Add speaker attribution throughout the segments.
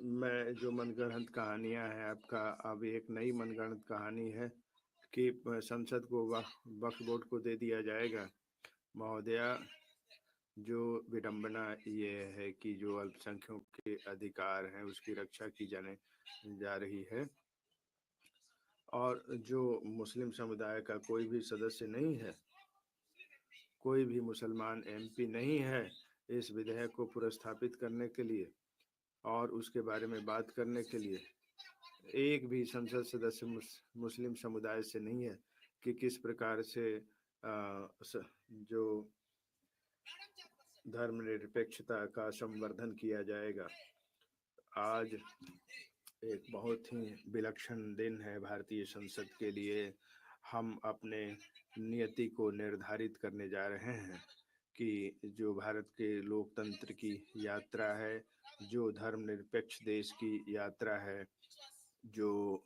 Speaker 1: मैं जो मनगढ़ंत कहानियां हैं आपका, अब एक नई मनगढ़ंत कहानी है कि संसद को वक्फ बोर्ड को दे दिया जाएगा। महोदया, जो विडंबना ये है कि जो अल्पसंख्यकों के अधिकार हैं उसकी रक्षा की जाने जा रही है, और जो मुस्लिम समुदाय का कोई भी सदस्य नहीं है, कोई भी मुसलमान एमपी नहीं है इस विधेयक को पुरस्तापित करने के लिए और उसके बारे में बात करने के लिए। एक भी संसद सदस्य मुस्लिम समुदाय से नहीं है कि किस प्रकार से जो धर्मनिरपेक्षता का संवर्धन किया जाएगा। आज एक बहुत ही विलक्षण दिन है भारतीय संसद के लिए। हम अपने नियति को निर्धारित करने जा रहे हैं कि जो भारत के लोकतंत्र की यात्रा है, जो धर्मनिरपेक्ष देश की यात्रा है, जो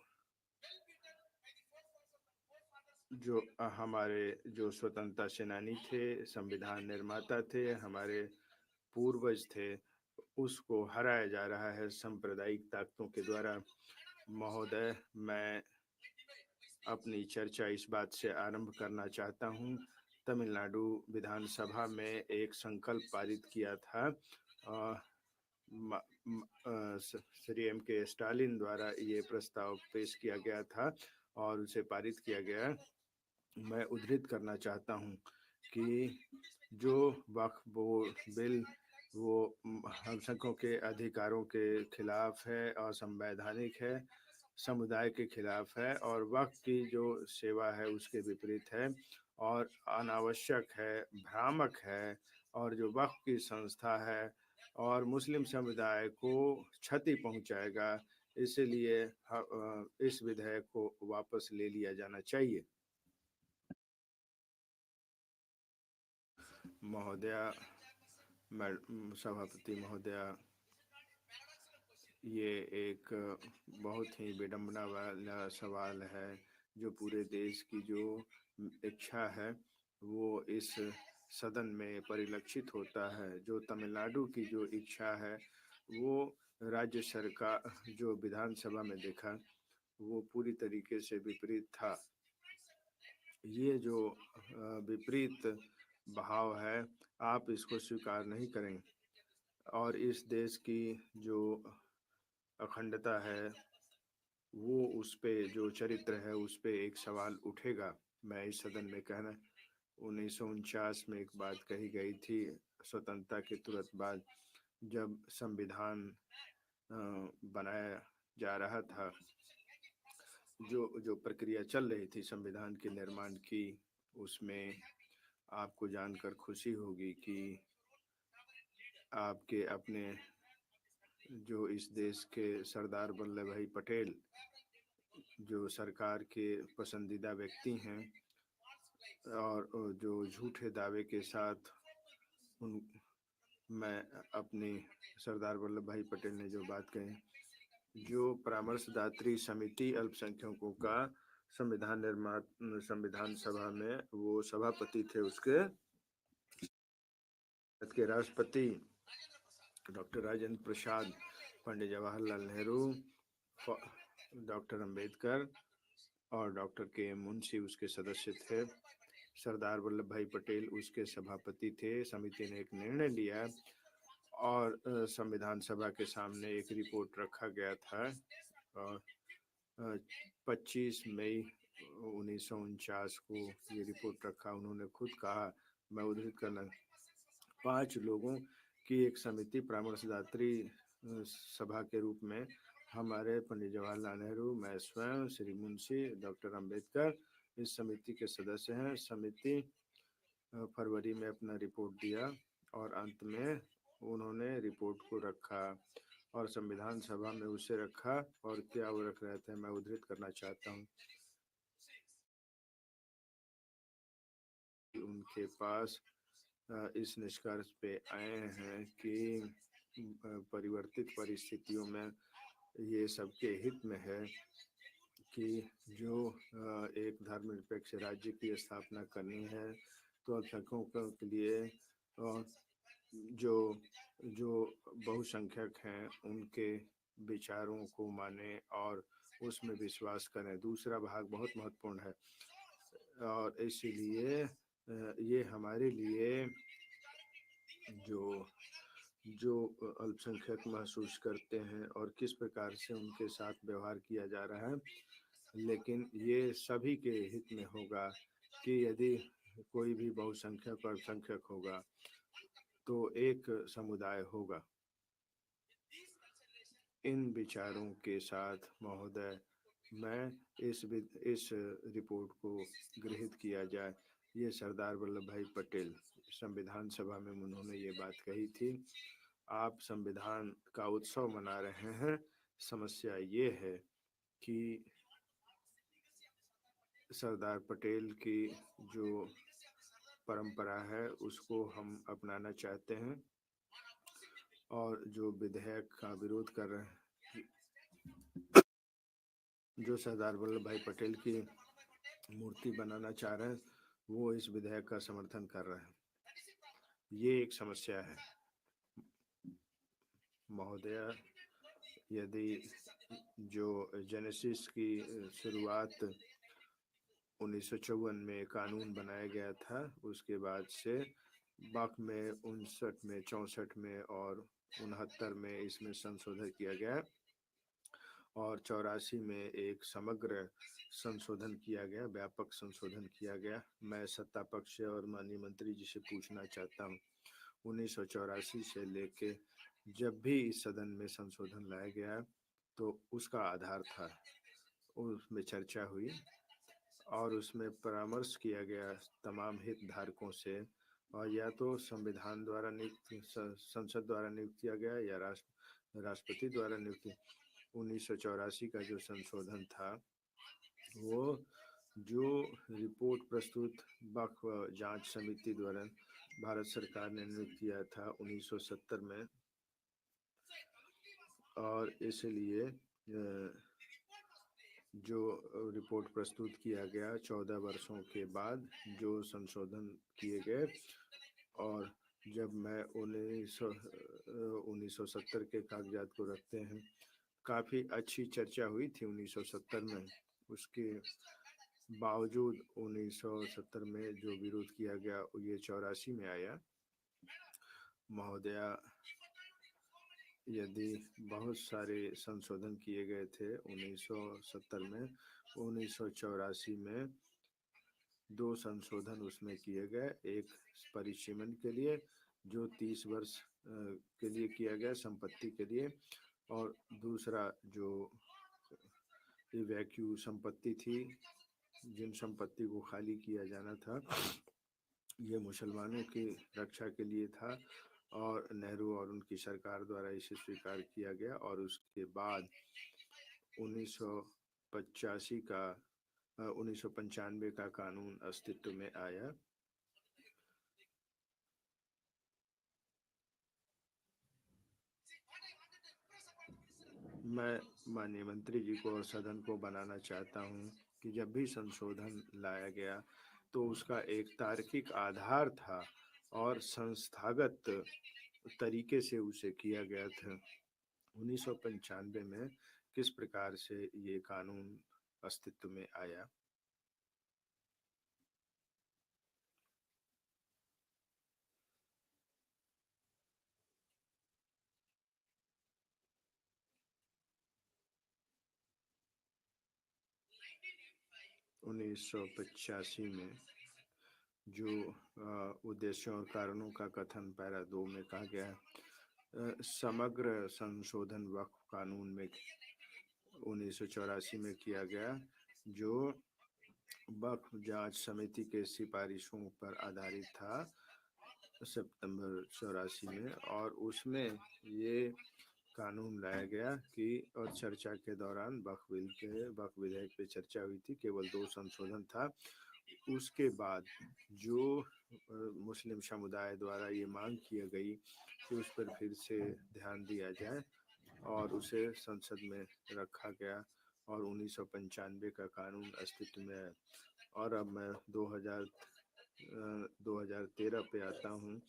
Speaker 1: जो हमारे जो स्वतंत्रता सेनानी थे, संविधान निर्माता थे, हमारे पूर्वज थे, उसको हराया जा रहा है सांप्रदायिक ताकतों के द्वारा। महोदय, मैं अपनी चर्चा इस बात से आरंभ करना चाहता हूँ। तमिलनाडु विधानसभा में एक संकल्प पारित किया था, श्री एम के स्टालिन द्वारा ये प्रस्ताव पेश किया गया था और उसे पारित किया गया। मैं उद्धृत करना चाहता हूँ कि जो वक्फ बोर्ड बिल वो अल्पसंख्यकों के अधिकारों के खिलाफ है, असंवैधानिक है, समुदाय के खिलाफ है और वक्फ की जो सेवा है उसके विपरीत है और अनावश्यक है, भ्रामक है, और जो वक्फ की संस्था है और मुस्लिम समुदाय को क्षति पहुंचाएगा। इसलिए इस विधेयक को वापस ले लिया जाना चाहिए। महोदया, सभापति महोदया, ये एक बहुत ही विडंबना वाला सवाल है। जो पूरे देश की जो इच्छा है वो इस सदन में परिलक्षित होता है। जो तमिलनाडु की जो इच्छा है वो राज्य सरकार जो विधानसभा में देखा वो पूरी तरीके से विपरीत था। ये जो विपरीत भाव है, आप इसको स्वीकार नहीं करेंगे और इस देश की जो अखंडता है वो उस पे जो चरित्र है उस पे एक सवाल उठेगा। मैं इस सदन में कहना 1949 में एक बात कही गई थी, स्वतंत्रता के तुरंत बाद जब संविधान बनाया जा रहा था, जो जो प्रक्रिया चल रही थी संविधान के निर्माण की, उसमें आपको जानकर खुशी होगी कि आपके अपने जो इस देश के सरदार वल्लभ भाई पटेल जो सरकार के पसंदीदा व्यक्ति हैं और जो झूठे दावे के साथ उन मैं अपनी सरदार वल्लभ भाई पटेल ने जो बात कही, जो परामर्शदात्री समिति अल्पसंख्यकों का संविधान सभा में वो सभापति थे, उसके के राष्ट्रपति डॉक्टर राजेंद्र प्रसाद, पंडित जवाहरलाल नेहरू, डॉक्टर अंबेडकर और डॉक्टर के एम मुंशी उसके सदस्य थे। सरदार वल्लभ भाई पटेल उसके सभापति थे। समिति ने एक निर्णय लिया और संविधान सभा के सामने एक रिपोर्ट रखा गया था और 25 मई 1949 को ये रिपोर्ट रखा। उन्होंने खुद कहा, मैं उद्धृत करना, 5 लोगों की एक समिति परामर्शदात्री सभा के रूप में हमारे पंडित जवाहरलाल नेहरू, मैं स्वयं, श्री मुंशी, डॉक्टर अंबेडकर इस समिति के सदस्य हैं। समिति फरवरी में अपना रिपोर्ट दिया और अंत में उन्होंने रिपोर्ट को रखा और संविधान सभा में उसे रखा। और क्या वो रख रहे थे, मैं उद्धृत करना चाहता हूँ, उनके पास इस निष्कर्ष पे आए हैं कि परिवर्तित परिस्थितियों में ये सबके हित में है कि जो एक धर्मनिरपेक्ष राज्य की स्थापना करनी है तो अल्पसंख्यकों के लिए जो जो बहुसंख्यक हैं उनके विचारों को माने और उसमें विश्वास करें। दूसरा भाग बहुत महत्वपूर्ण है और इसीलिए ये हमारे लिए जो जो अल्पसंख्यक महसूस करते हैं और किस प्रकार से उनके साथ व्यवहार किया जा रहा है, लेकिन ये सभी के हित में होगा कि यदि कोई भी बहुसंख्यक और अल्पसंख्यक होगा तो एक समुदाय होगा। इन विचारों के साथ महोदय मैं इस रिपोर्ट को गृहीत किया जाए। ये सरदार वल्लभ भाई पटेल संविधान सभा में उन्होंने ये बात कही थी। आप संविधान का उत्सव मना रहे हैं, समस्या ये है कि सरदार पटेल की जो परंपरा है उसको हम अपनाना चाहते हैं और जो विधेयक का विरोध कर रहे हैं, जो सरदार वल्लभ भाई पटेल की मूर्ति बनाना चाह रहे हैं, वो इस विधेयक का समर्थन कर रहे हैं। ये एक समस्या है महोदय। यदि जो जेनेसिस की शुरुआत 1954 में कानून बनाया गया था, उसके बाद से बाक में 59 में 64 में और 69 में इसमें संशोधन किया गया और 84 में एक समग्र संशोधन किया गया, व्यापक संशोधन किया गया। मैं सत्ता पक्ष और माननीय मंत्री जी से पूछना चाहता हूँ, 1984 से लेके जब भी इस सदन में संशोधन लाया गया तो उसका आधार था, उसमें चर्चा हुई और उसमें परामर्श किया गया तमाम हितधारकों से, और या तो संविधान द्वारा नियुक्त, संसद द्वारा नियुक्त किया गया या राष्ट्रपति द्वारा नियुक्त। 1984 का जो संशोधन था वो जो रिपोर्ट प्रस्तुत वक्फ जांच समिति द्वारा भारत सरकार ने नियुक्त किया था 1970 में, और इसलिए जो रिपोर्ट प्रस्तुत किया गया 14 वर्षों के बाद जो संशोधन किए गए, और जब मैं 1970 के कागजात को रखते हैं, काफ़ी अच्छी चर्चा हुई थी 1970 में। उसके बावजूद 1970 में जो विरोध किया गया ये 84 में आया। महोदया, यदि बहुत सारे संशोधन किए गए थे 1970 में, 1984 में 2 संशोधन उसमें किए गए। एक परिसीमन के लिए जो 30 वर्ष के लिए किया गया संपत्ति के लिए, और दूसरा जो वैक्यू संपत्ति थी, जिन संपत्ति को खाली किया जाना था, ये मुसलमानों की रक्षा के लिए था और नेहरू और उनकी सरकार द्वारा इसे स्वीकार किया गया। और उसके बाद 1985 का 1995 का कानून अस्तित्व में आया। मैं माननीय मंत्री जी को और सदन को बनाना चाहता हूं कि जब भी संशोधन लाया गया तो उसका एक तार्किक आधार था और संस्थागत तरीके से उसे किया गया था। 1995 में किस प्रकार से ये कानून अस्तित्व में आया? उन्नीस सौ पचासी में जो उद्देश्यों और कारणों का कथन पैरा 2 में कहा गया है, समग्र संशोधन वक्फ कानून में 1984 में किया गया, जो वक्फ जांच समिति के सिफारिशों पर आधारित था सितंबर 84 में, और उसमें ये कानून लाया गया कि, और चर्चा के दौरान वक्फ विधेयक पे चर्चा हुई थी, केवल 2 संशोधन था। उसके बाद जो मुस्लिम समुदाय द्वारा ये मांग की गई कि उस पर फिर से ध्यान दिया जाए और उसे संसद में रखा गया और 1995 का कानून अस्तित्व में है। और अब मैं 2013 पे आता हूँ,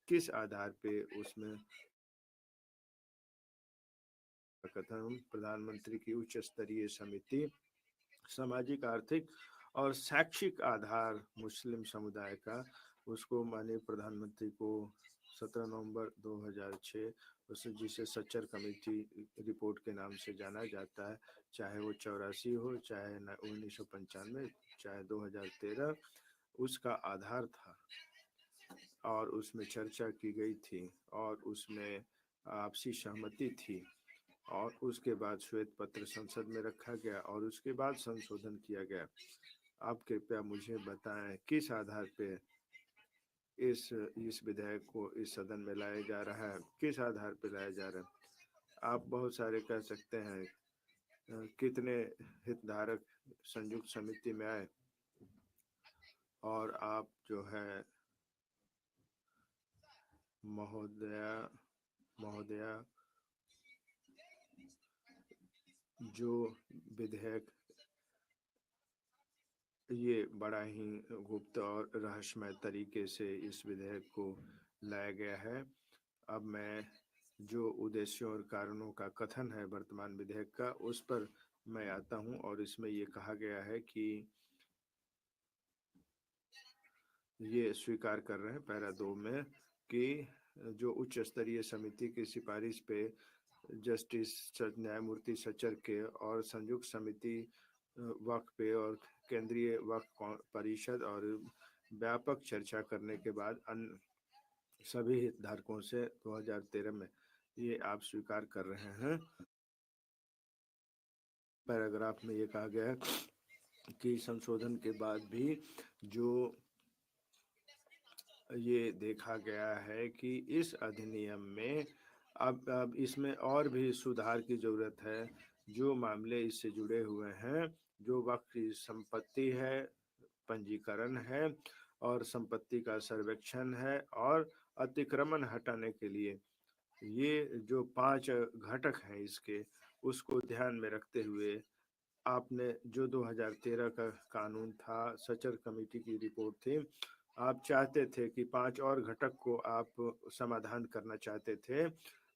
Speaker 1: किस आधार पे उसमें कथन प्रधानमंत्री की उच्च स्तरीय समिति सामाजिक, आर्थिक और शैक्षिक आधार मुस्लिम समुदाय का, उसको माननीय प्रधानमंत्री को 17 नवंबर 2006 उस जिसे सच्चर कमेटी रिपोर्ट के नाम से जाना जाता है, चाहे वो 84 हो, चाहे 1995, चाहे 2013, उसका आधार था और उसमें चर्चा की गई थी और उसमें आपसी सहमति थी और उसके बाद श्वेत पत्र संसद में रखा गया और उसके बाद संशोधन किया गया। आप कृपया मुझे बताएं किस आधार पे इस विधेयक को इस सदन में लाया जा रहा है, किस आधार पे लाया जा रहा है। आप बहुत सारे कह सकते हैं, कितने हितधारक संयुक्त समिति में आए और आप जो है महोदया जो विधेयक ये बड़ा ही गुप्त और रहस्यमय तरीके से इस विधेयक को लाया गया है। अब मैं जो उद्देश्यों और कारणों का कथन है वर्तमान विधेयक का, उस पर मैं आता हूं और इसमें ये कहा गया है कि ये स्वीकार कर रहे हैं पैरा 2 में कि जो उच्च स्तरीय समिति की सिफारिश पे जस्टिस न्यायमूर्ति सच्चर के और संयुक्त समिति वक्फ पे और केंद्रीय वक्फ परिषद और व्यापक चर्चा करने के बाद अन्य सभी हितधारकों से 2013 में ये आप स्वीकार कर रहे हैं। पैराग्राफ में ये कहा गया है कि संशोधन के बाद भी जो ये देखा गया है कि इस अधिनियम में अब इसमें और भी सुधार की जरूरत है। जो मामले इससे जुड़े हुए हैं, जो वक्फ की संपत्ति है, पंजीकरण है और संपत्ति का सर्वेक्षण है और अतिक्रमण हटाने के लिए ये जो 5 घटक हैं इसके, उसको ध्यान में रखते हुए आपने जो 2013 का कानून था, सचर कमेटी की रिपोर्ट थी, आप चाहते थे कि 5 और घटक को आप समाधान करना चाहते थे।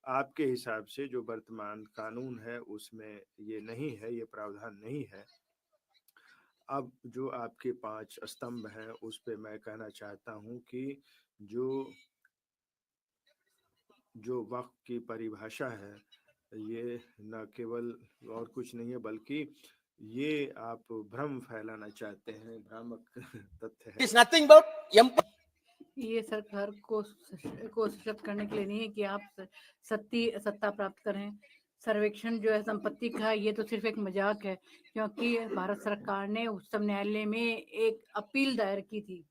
Speaker 1: आपके हिसाब से जो वर्तमान कानून है उसमें ये नहीं है, ये प्रावधान नहीं है। अब जो आपके 5 स्तंभ हैं उस पे मैं कहना चाहता हूं कि जो वक्फ की परिभाषा है, ये न केवल और कुछ नहीं है बल्कि ये आप भ्रम फैलाना चाहते हैं, भ्रामक तथ्य है।
Speaker 2: It is nothing but
Speaker 3: ये सरकार को सशक्त करने के लिए नहीं है कि आप सत्ता प्राप्त करें। सर्वेक्षण जो है संपत्ति का, ये तो सिर्फ एक मजाक है, क्योंकि भारत सरकार ने उच्चतम न्यायालय में एक अपील दायर की थी।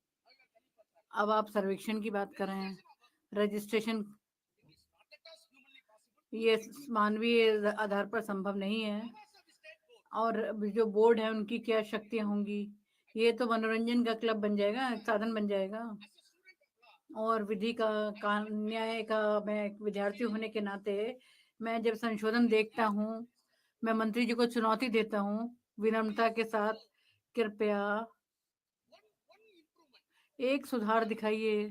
Speaker 3: अब आप सर्वेक्षण की बात कर रहे हैं। रजिस्ट्रेशन ये मानवीय आधार पर संभव नहीं है और जो बोर्ड है उनकी क्या शक्तियां होंगी। ये तो मनोरंजन का क्लब बन जाएगा, साधन बन जाएगा। और विधि का न्याय का, मैं एक विद्यार्थी होने के नाते मैं जब संशोधन देखता हूँ, मैं मंत्री जी को चुनौती देता हूँ विनम्रता के साथ, कृपया एक सुधार दिखाइए।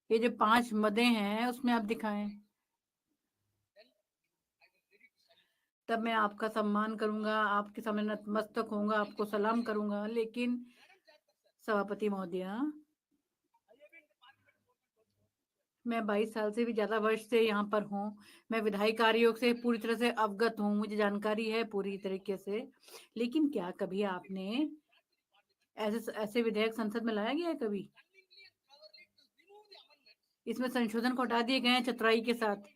Speaker 3: ये जो 5 मदें हैं उसमें आप दिखाएं, तब मैं आपका सम्मान करूंगा, आपके सामने नतमस्तक होऊंगा, आपको सलाम करूंगा। लेकिन सभापति महोदया, मैं 22 साल से भी ज्यादा वर्ष से यहाँ पर हूँ। मैं विधायी कार्यों से पूरी तरह से अवगत हूँ, मुझे जानकारी है पूरी तरीके से। लेकिन क्या कभी आपने ऐसे विधेयक संसद में लाया गया है कभी? इसमें संशोधन को हटा दिए गए हैं चतुराई के साथ।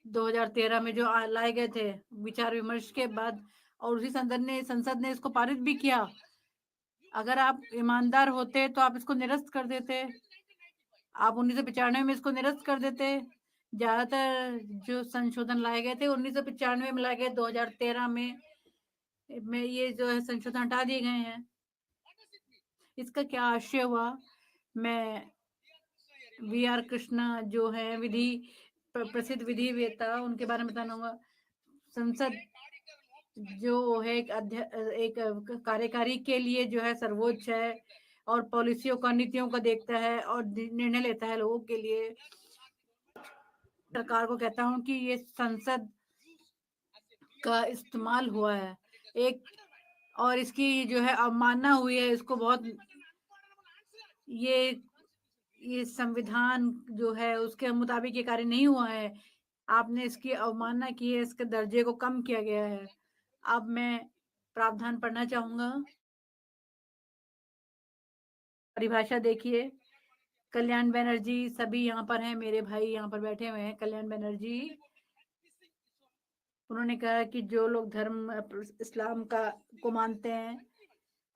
Speaker 3: 2013 में जो लाए गए थे विचार विमर्श के बाद, और उसी संसद ने इसको पारित भी किया। अगर आप ईमानदार होते तो आप इसको निरस्त कर देते। आप 1995 में इसको निरस्त कर देते। ज्यादातर जो संशोधन लाए गए थे 1995 में लाए गए, 2013 में ये जो है संशोधन हटा दिए गए हैं। इसका क्या आशय हुआ? मैं VR कृष्णा जो है प्रसिद्ध विधिवेत्ता, उनके बारे में बताऊंगा। संसद जो है एक कार्यकारी के लिए जो है सर्वोच्च है और पॉलिसियों का, नीतियों का देखता है और निर्णय लेता है लोगों के लिए। सरकार को कहता हूं कि ये संसद का इस्तेमाल हुआ है एक, और इसकी जो है अवमानना हुई है, इसको बहुत ये संविधान जो है उसके मुताबिक ये कार्य नहीं हुआ है, आपने इसकी अवमानना की है, इसके दर्जे को कम किया गया है। अब मैं प्रावधान पढ़ना चाहूंगा। परिभाषा देखिए, कल्याण बनर्जी सभी यहाँ पर हैं, मेरे भाई यहाँ पर बैठे हुए हैं। कल्याण बनर्जी, उन्होंने कहा कि जो लोग धर्म इस्लाम का को मानते हैं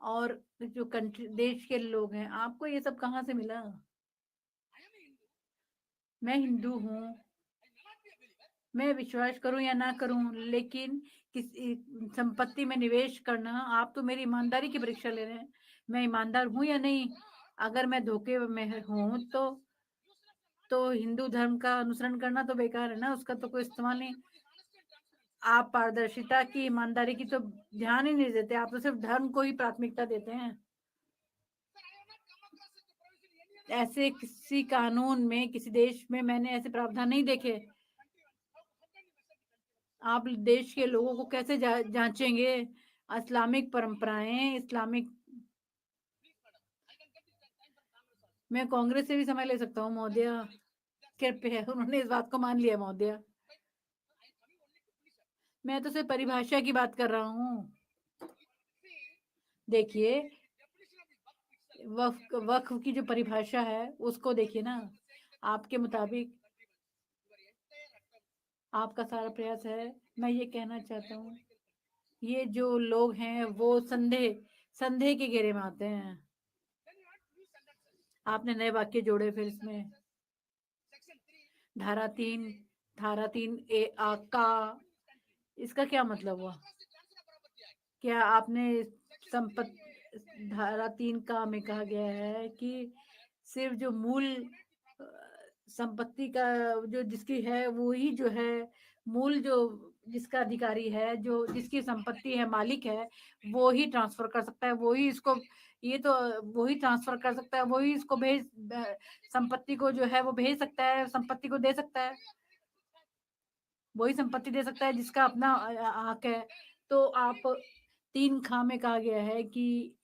Speaker 3: और जो कंट्री देश के लोग हैं, आपको ये सब कहाँ से मिला? मैं हिंदू हूँ, मैं विश्वास करूं या ना करूं, लेकिन किसी संपत्ति में निवेश करना, आप तो मेरी ईमानदारी की परीक्षा ले रहे हैं, मैं ईमानदार हूं या नहीं। अगर मैं धोखे में हूं तो हिंदू धर्म का अनुसरण करना तो बेकार है ना, उसका तो कोई इस्तेमाल नहीं। आप पारदर्शिता की, ईमानदारी की तो ध्यान ही नहीं देते, आप तो सिर्फ धर्म को ही प्राथमिकता देते हैं। ऐसे किसी कानून में, किसी देश में मैंने ऐसे प्रावधान नहीं देखे। आप देश के लोगों को कैसे जांचेंगे? इस्लामिक परंपराएं, इस्लामिक, मैं कांग्रेस से भी समय ले सकता हूँ महोदय, कृपया। उन्होंने इस बात को मान लिया महोदय। मैं तो सिर्फ परिभाषा की बात कर रहा हूँ। देखिए, वक्फ की जो परिभाषा है उसको देखिए ना, आपके मुताबिक आपका सारा प्रयास है। मैं ये कहना चाहता हूँ, ये जो लोग हैं वो संदेह के घेरे में आते हैं। आपने नए वाक्य जोड़े फिर इसमें, धारा 3 ए आ का, इसका क्या मतलब हुआ? क्या आपने धारा 3 का में कहा गया है कि सिर्फ जो मूल संपत्ति का जो जिसकी है वो ही जो है मूल, जो जिसका अधिकारी है, जो जिसकी संपत्ति है, मालिक है, वो ही ट्रांसफर कर सकता है, वो ही इसको, ये तो वो ही ट्रांसफर कर सकता है, वो ही इसको संपत्ति को जो है वो भेज सकता है, संपत्ति को दे सकता है, वही संपत्ति दे सकता है जिसका अपना हक है। तो आप 3 खा में कहा गया है कि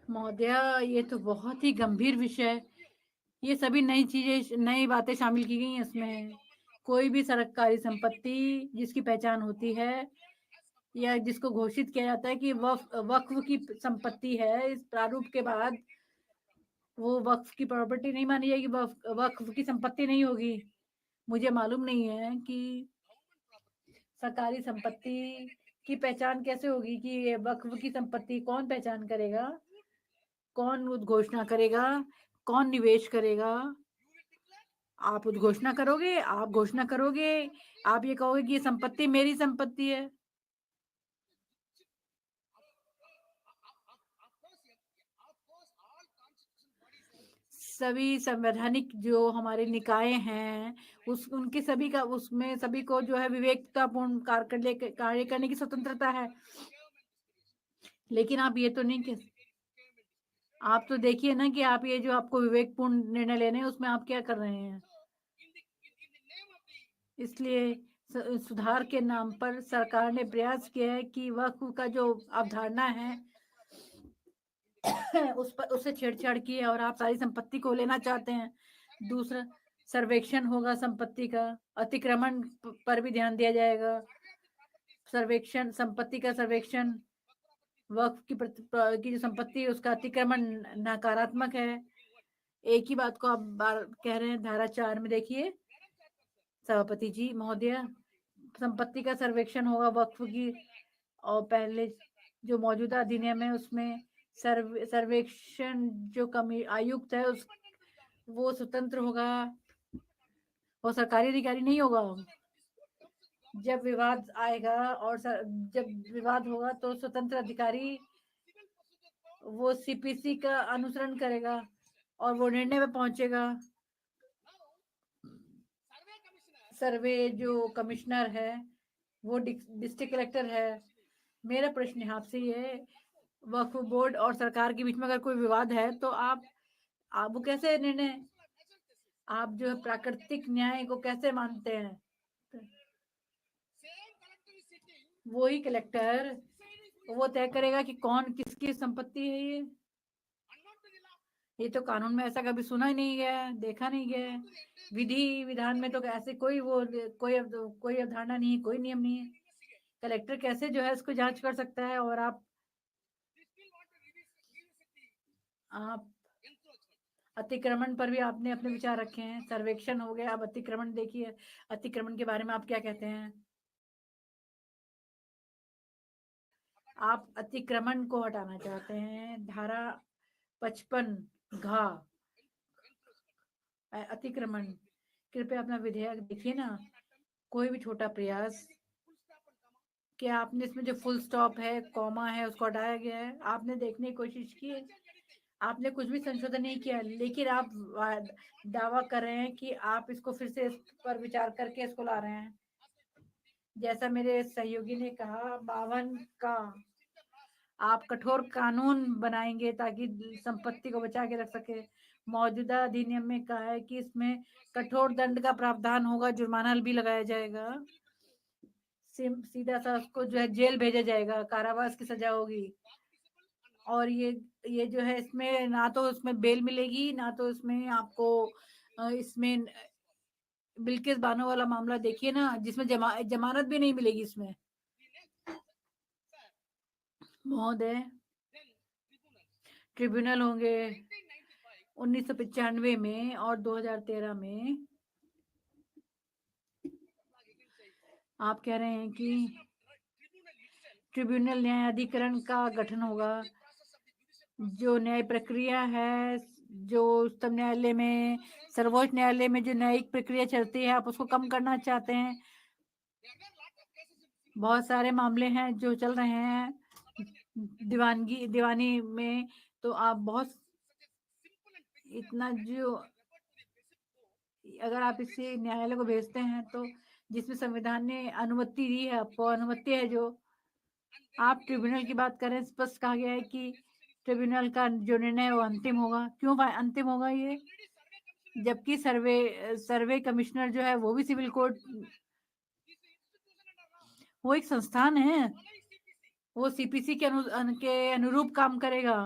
Speaker 3: महोदया, ये तो बहुत ही गंभीर विषय है, ये सभी नई चीजें, नई बातें शामिल की गई हैं इसमें। कोई भी सरकारी संपत्ति जिसकी पहचान होती है या जिसको घोषित किया जाता है कि वक्फ की संपत्ति है, इस प्रारूप के बाद वो वक्फ की प्रॉपर्टी नहीं मानी जाएगी, वक्फ की संपत्ति नहीं होगी। मुझे मालूम नहीं है कि सरकारी संपत्ति की पहचान कैसे होगी, कि ये वक्फ की संपत्ति कौन पहचान करेगा, कौन उद्घोषणा करेगा, कौन निवेश करेगा? आप उद्घोषणा करोगे, आप घोषणा करोगे, आप ये कहोगे कि ये संपत्ति मेरी संपत्ति है। सभी संवैधानिक जो हमारे निकाय हैं, उनके सभी का, उसमें सभी को जो है विवेकतापूर्ण कार्य करने की स्वतंत्रता है। लेकिन आप ये तो नहीं कह, आप तो देखिए ना कि आप ये जो आपको विवेकपूर्ण निर्णय लेने हैं उसमें आप क्या कर रहे हैं। इसलिए सुधार के नाम पर सरकार ने प्रयास किया है कि वक्फ का जो अवधारणा है उससे छेड़छाड़ की है, और आप सारी संपत्ति को लेना चाहते हैं। दूसरा, सर्वेक्षण होगा संपत्ति का, अतिक्रमण पर भी ध्यान दिया जाएगा। सर्वेक्षण, संपत्ति का सर्वेक्षण, वक्फ की जो संपत्ति है उसका अतिक्रमण नकारात्मक है। एक ही बात को आप बार कह रहे हैं। धारा 4 में देखिए सभापति जी महोदय, संपत्ति का सर्वेक्षण होगा वक्फ की, और पहले जो मौजूदा अधिनियम है उसमें सर्वेक्षण जो आयुक्त है वो स्वतंत्र होगा, वो सरकारी अधिकारी नहीं होगा। जब विवाद आएगा और जब विवाद होगा तो स्वतंत्र अधिकारी वो सीपीसी का अनुसरण करेगा और वो निर्णय पे पहुंचेगा। सर्वे जो कमिश्नर है वो डिस्ट्रिक्ट कलेक्टर है। मेरा प्रश्न आपसे ये है, वक्फ बोर्ड और सरकार के बीच में अगर कोई विवाद है तो आप वो कैसे निर्णय, आप जो है प्राकृतिक न्याय को कैसे मानते हैं? वही कलेक्टर वो तय करेगा कि कौन किसकी संपत्ति है। ये तो कानून में ऐसा कभी सुना ही नहीं गया, देखा नहीं गया है। विधि विधान में तो ऐसे कोई कोई अवधारणा नहीं है, कोई नियम नहीं है। कलेक्टर कैसे जो है इसको जांच कर सकता है? और आप अतिक्रमण पर भी आपने अपने विचार रखे हैं। सर्वेक्षण हो गया, अब अतिक्रमण देखिए, अतिक्रमण के बारे में आप क्या कहते हैं? आप अतिक्रमण को हटाना चाहते हैं, धारा 55 घ अतिक्रमण। कृपया अपना विधेयक देखिए ना, कोई भी छोटा प्रयास, क्या आपने इसमें जो फुल स्टॉप है, कॉमा है, उसको हटाया गया है? आपने देखने की कोशिश की है? आपने कुछ भी संशोधन नहीं किया, लेकिन आप दावा कर रहे हैं कि आप इसको फिर से इस पर विचार करके इसको ला रहे हैं। जैसा मेरे सहयोगी ने कहा, 52 का आप कठोर कानून बनाएंगे ताकि संपत्ति को बचा के रख सके। मौजूदा अधिनियम में कहा है कि इसमें कठोर दंड का प्रावधान होगा, जुर्माना भी लगाया जाएगा, सीधा सा उसको जो है जेल भेजा जाएगा, कारावास की सजा होगी। और ये जो है इसमें ना तो उसमें बेल मिलेगी, ना तो इसमें आपको इसमें बिल्किस बानो वाला मामला देखिए ना, जिसमें जमानत भी नहीं मिलेगी इसमें। महोदय, ट्रिब्यूनल होंगे 1995 में और 2013 में। आप कह रहे हैं कि ट्रिब्यूनल न्यायाधिकरण का गठन होगा, जो न्याय प्रक्रिया है, जो उच्चतम न्यायालय में, सर्वोच्च न्यायालय में जो न्यायिक प्रक्रिया चलती है, आप उसको कम करना चाहते हैं। बहुत सारे मामले हैं जो चल रहे हैं दीवानी में, तो आप बहुत इतना जो, अगर आप इसे न्यायालय को भेजते हैं तो जिसमें संविधान ने अनुमति दी है, आपको अनुमति है, जो आप ट्रिब्यूनल की बात करें, स्पष्ट कहा गया है कि ट्रिब्यूनल का जो निर्णय वो अंतिम होगा। क्यों अंतिम होगा ये? जबकि सर्वे कमिश्नर जो है वो भी सिविल कोर्ट, वो एक संस्थान है, वो सीपीसी के अनुरूप काम करेगा।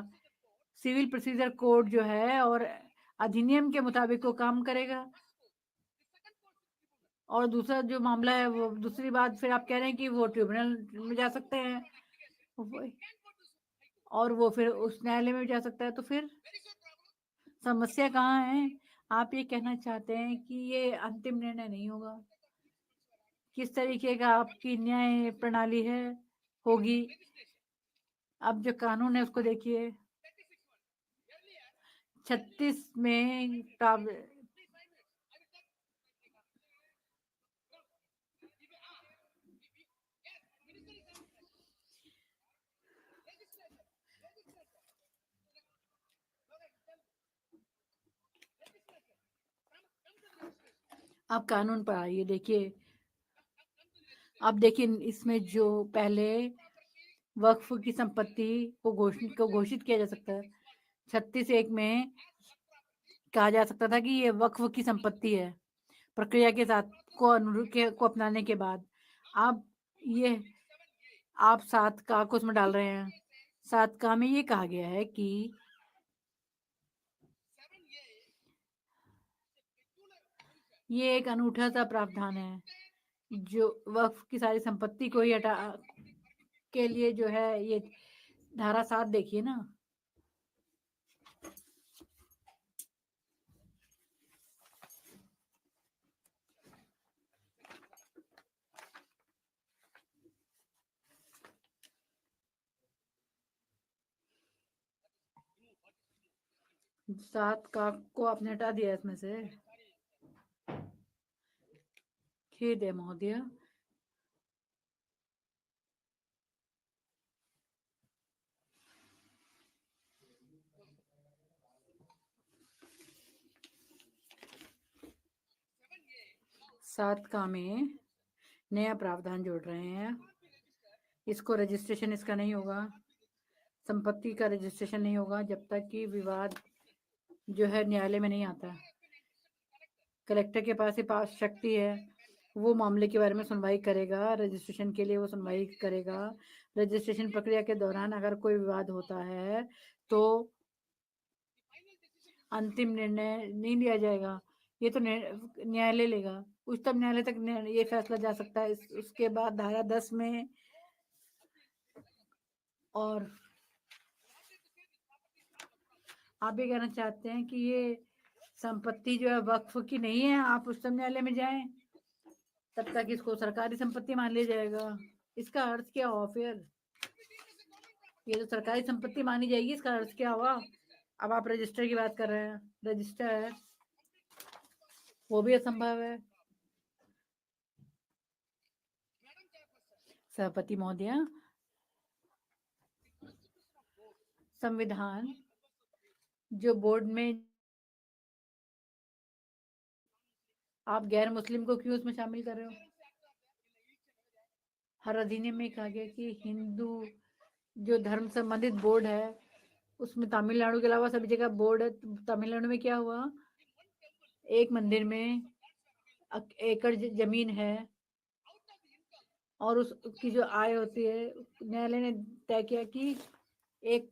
Speaker 3: सिविल प्रोसीजर कोड जो है और अधिनियम के मुताबिक वो काम करेगा। और दूसरा जो मामला है, वो दूसरी बात फिर आप कह रहे हैं कि वो ट्रिब्यूनल में जा सकते हैं, और वो फिर उस न्यायालय में जा सकता है। तो फिर समस्या कहाँ है? आप ये कहना चाहते हैं कि ये अंतिम निर्णय नहीं होगा? किस तरीके का आपकी न्याय प्रणाली है होगी? अब जो कानून है उसको देखिए, 36 में आप कानून पर आइए, देखिए, अब देखिए इसमें जो पहले वक्फ की संपत्ति को घोषित किया जा सकता है। 36(1) में कहा जा सकता था कि ये वक्फ की संपत्ति है, प्रक्रिया के साथ को अपनाने के बाद। आप ये आप 7 का को उसमें डाल रहे हैं। 7 का में ये कहा गया है कि ये एक अनूठा सा प्रावधान है जो वक्फ की सारी संपत्ति को ही हटा के लिए जो है, ये धारा 7 देखिए ना। सात का को आपने हटा दिया इसमें से, खेद है महोदय। सात का में नया प्रावधान जोड़ रहे हैं। इसको रजिस्ट्रेशन इसका नहीं होगा, संपत्ति का रजिस्ट्रेशन नहीं होगा जब तक कि विवाद जो है न्यायालय में नहीं आता। कलेक्टर के पास ही पास शक्ति है, वो मामले के बारे में सुनवाई करेगा, रजिस्ट्रेशन के लिए वो सुनवाई करेगा। रजिस्ट्रेशन प्रक्रिया के दौरान अगर कोई विवाद होता है तो अंतिम निर्णय नहीं लिया जाएगा, ये तो न्यायालय लेगा। उच्चतम न्यायालय तक ये फैसला जा सकता है। उसके बाद धारा 10 में और आप ये कहना चाहते हैं कि ये संपत्ति जो है वक्फ की नहीं है, आप उच्चतम न्यायालय में जाएं तब तक इसको सरकारी संपत्ति मान लिया जाएगा। इसका अर्थ क्या हुआ फिर? ये तो सरकारी संपत्ति मानी जाएगी, इसका अर्थ क्या हुआ? अब आप रजिस्टर की बात कर रहे हैं, रजिस्टर है वो भी असंभव है। सभापति महोदया, संविधान जो बोर्ड में आप गैर मुस्लिम को क्यों उसमें शामिल कर रहे हो? हर अधिनियम में कहा गया कि हिंदू जो धर्म संबंधित बोर्ड है उसमें तमिलनाडु के अलावा सभी जगह बोर्ड है। तमिलनाडु में क्या हुआ, एक मंदिर में एकड़ जमीन है और उसकी जो आय होती है, न्यायालय ने तय किया कि एक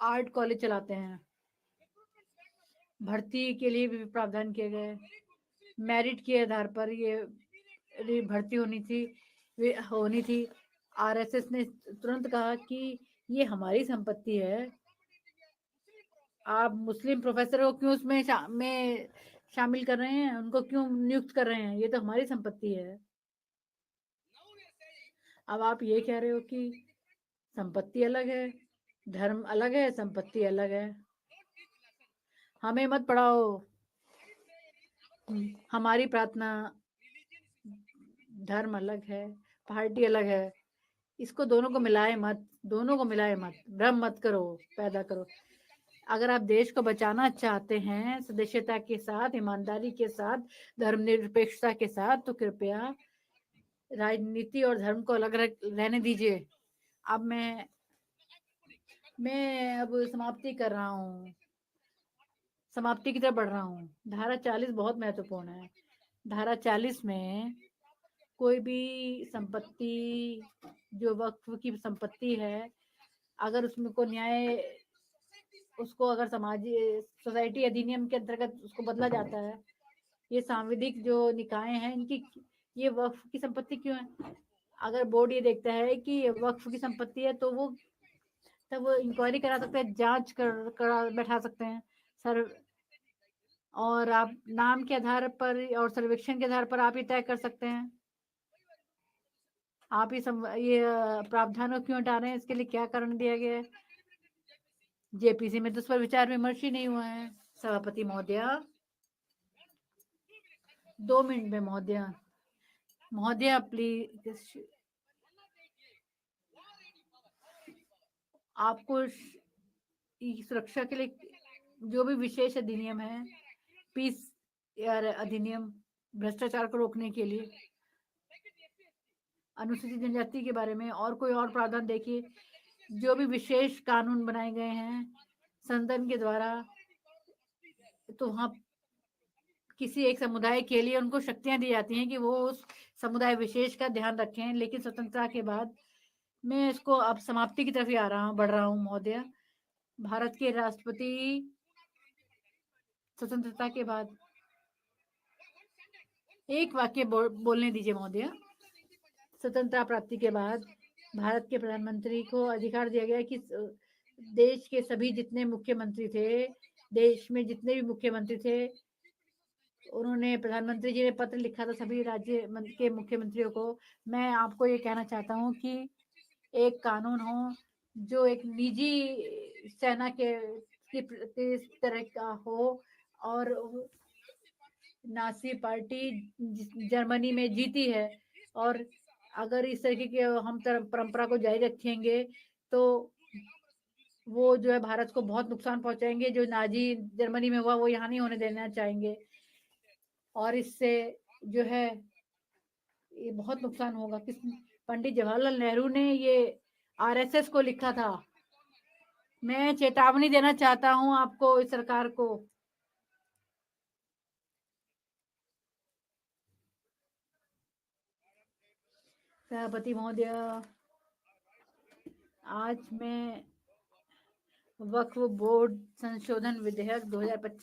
Speaker 3: आर्ट कॉलेज चलाते हैं। भर्ती के लिए भी प्रावधान किए गए, मेरिट के आधार पर ये भर्ती होनी थी। आरएसएस ने तुरंत कहा कि ये हमारी संपत्ति है, आप मुस्लिम प्रोफेसर को क्यों उसमें शामिल कर रहे हैं, उनको क्यों नियुक्त कर रहे हैं, ये तो हमारी संपत्ति है। अब आप ये कह रहे हो कि संपत्ति अलग है, धर्म अलग है, संपत्ति अलग है। हमें मत पढ़ाओ, हमारी प्रार्थना धर्म अलग है, पार्टी अलग है, इसको दोनों को मिलाए मत, भ्रम मत करो, पैदा करो। अगर आप देश को बचाना चाहते हैं सदस्यता के साथ, ईमानदारी के साथ, धर्मनिरपेक्षता के साथ, तो कृपया राजनीति और धर्म को अलग रहने दीजिए। अब मैं अब समाप्ति कर रहा हूँ, समाप्ति की तरफ बढ़ रहा हूँ। धारा 40 बहुत महत्वपूर्ण है। धारा 40 में कोई भी संपत्ति जो वक्फ की संपत्ति है, अगर उसमें को न्याय उसको अगर सोसाइटी अधिनियम के अंतर्गत उसको बदला जाता है, ये सांविधिक जो निकाय हैं इनकी ये वक्फ की संपत्ति क्यों है? अगर बोर्ड ये देखता है कि ये वक्फ की संपत्ति है तो वो तब वो इंक्वायरी करा सकते हैं, जांच कर बैठा सकते हैं सर, और आप नाम के आधार पर और सर्वेक्षण के आधार पर आप ये तय कर सकते हैं। आप ये प्रावधानों क्यों हटा रहे हैं, इसके लिए क्या कारण दिया गया है? जेपीसी में तो उस पर विचार विमर्श ही नहीं हुआ है। सभापति महोदया, 2 मिनट में महोदया प्लीज, आपको सुरक्षा के लिए जो भी विशेष अधिनियम है, पीस अधिनियम, भ्रष्टाचार को रोकने के लिए, अनुसूचित जनजाति के बारे में और कोई और प्रावधान देखिए, जो भी विशेष कानून बनाए गए हैं संसद के द्वारा, तो वहाँ किसी एक समुदाय के लिए उनको शक्तियां दी जाती हैं कि वो उस समुदाय विशेष का ध्यान रखें। लेकिन स्वतंत्रता के बाद मैं इसको अब समाप्ति की तरफ ही बढ़ रहा हूँ महोदया। भारत के राष्ट्रपति स्वतंत्रता के बाद एक वाक्य बोलने दीजिए महोदया। स्वतंत्रता प्राप्ति के बाद भारत के प्रधानमंत्री को अधिकार दिया गया कि देश के सभी जितने मुख्यमंत्री थे, देश में जितने भी मुख्यमंत्री थे, उन्होंने, प्रधानमंत्री जी ने पत्र लिखा था सभी राज्य के मुख्यमंत्रियों को। मैं आपको ये कहना चाहता हूँ कि एक कानून हो जो एक निजी सेना के इस तरह का हो, और नाजी पार्टी जर्मनी में जीती है, और अगर इस तरीके के हम परंपरा को जारी रखेंगे तो वो जो है भारत को बहुत नुकसान पहुंचाएंगे। जो नाजी जर्मनी में हुआ वो यहाँ नहीं होने देना चाहेंगे, और इससे जो है ये बहुत नुकसान होगा। किस पंडित जवाहरलाल नेहरू ने ये आरएसएस को लिखा था। मैं चेतावनी देना चाहता हूं आपको, इस सरकार को। सभापति महोदय, आज मैं वक्फ बोर्ड संशोधन विधेयक 2025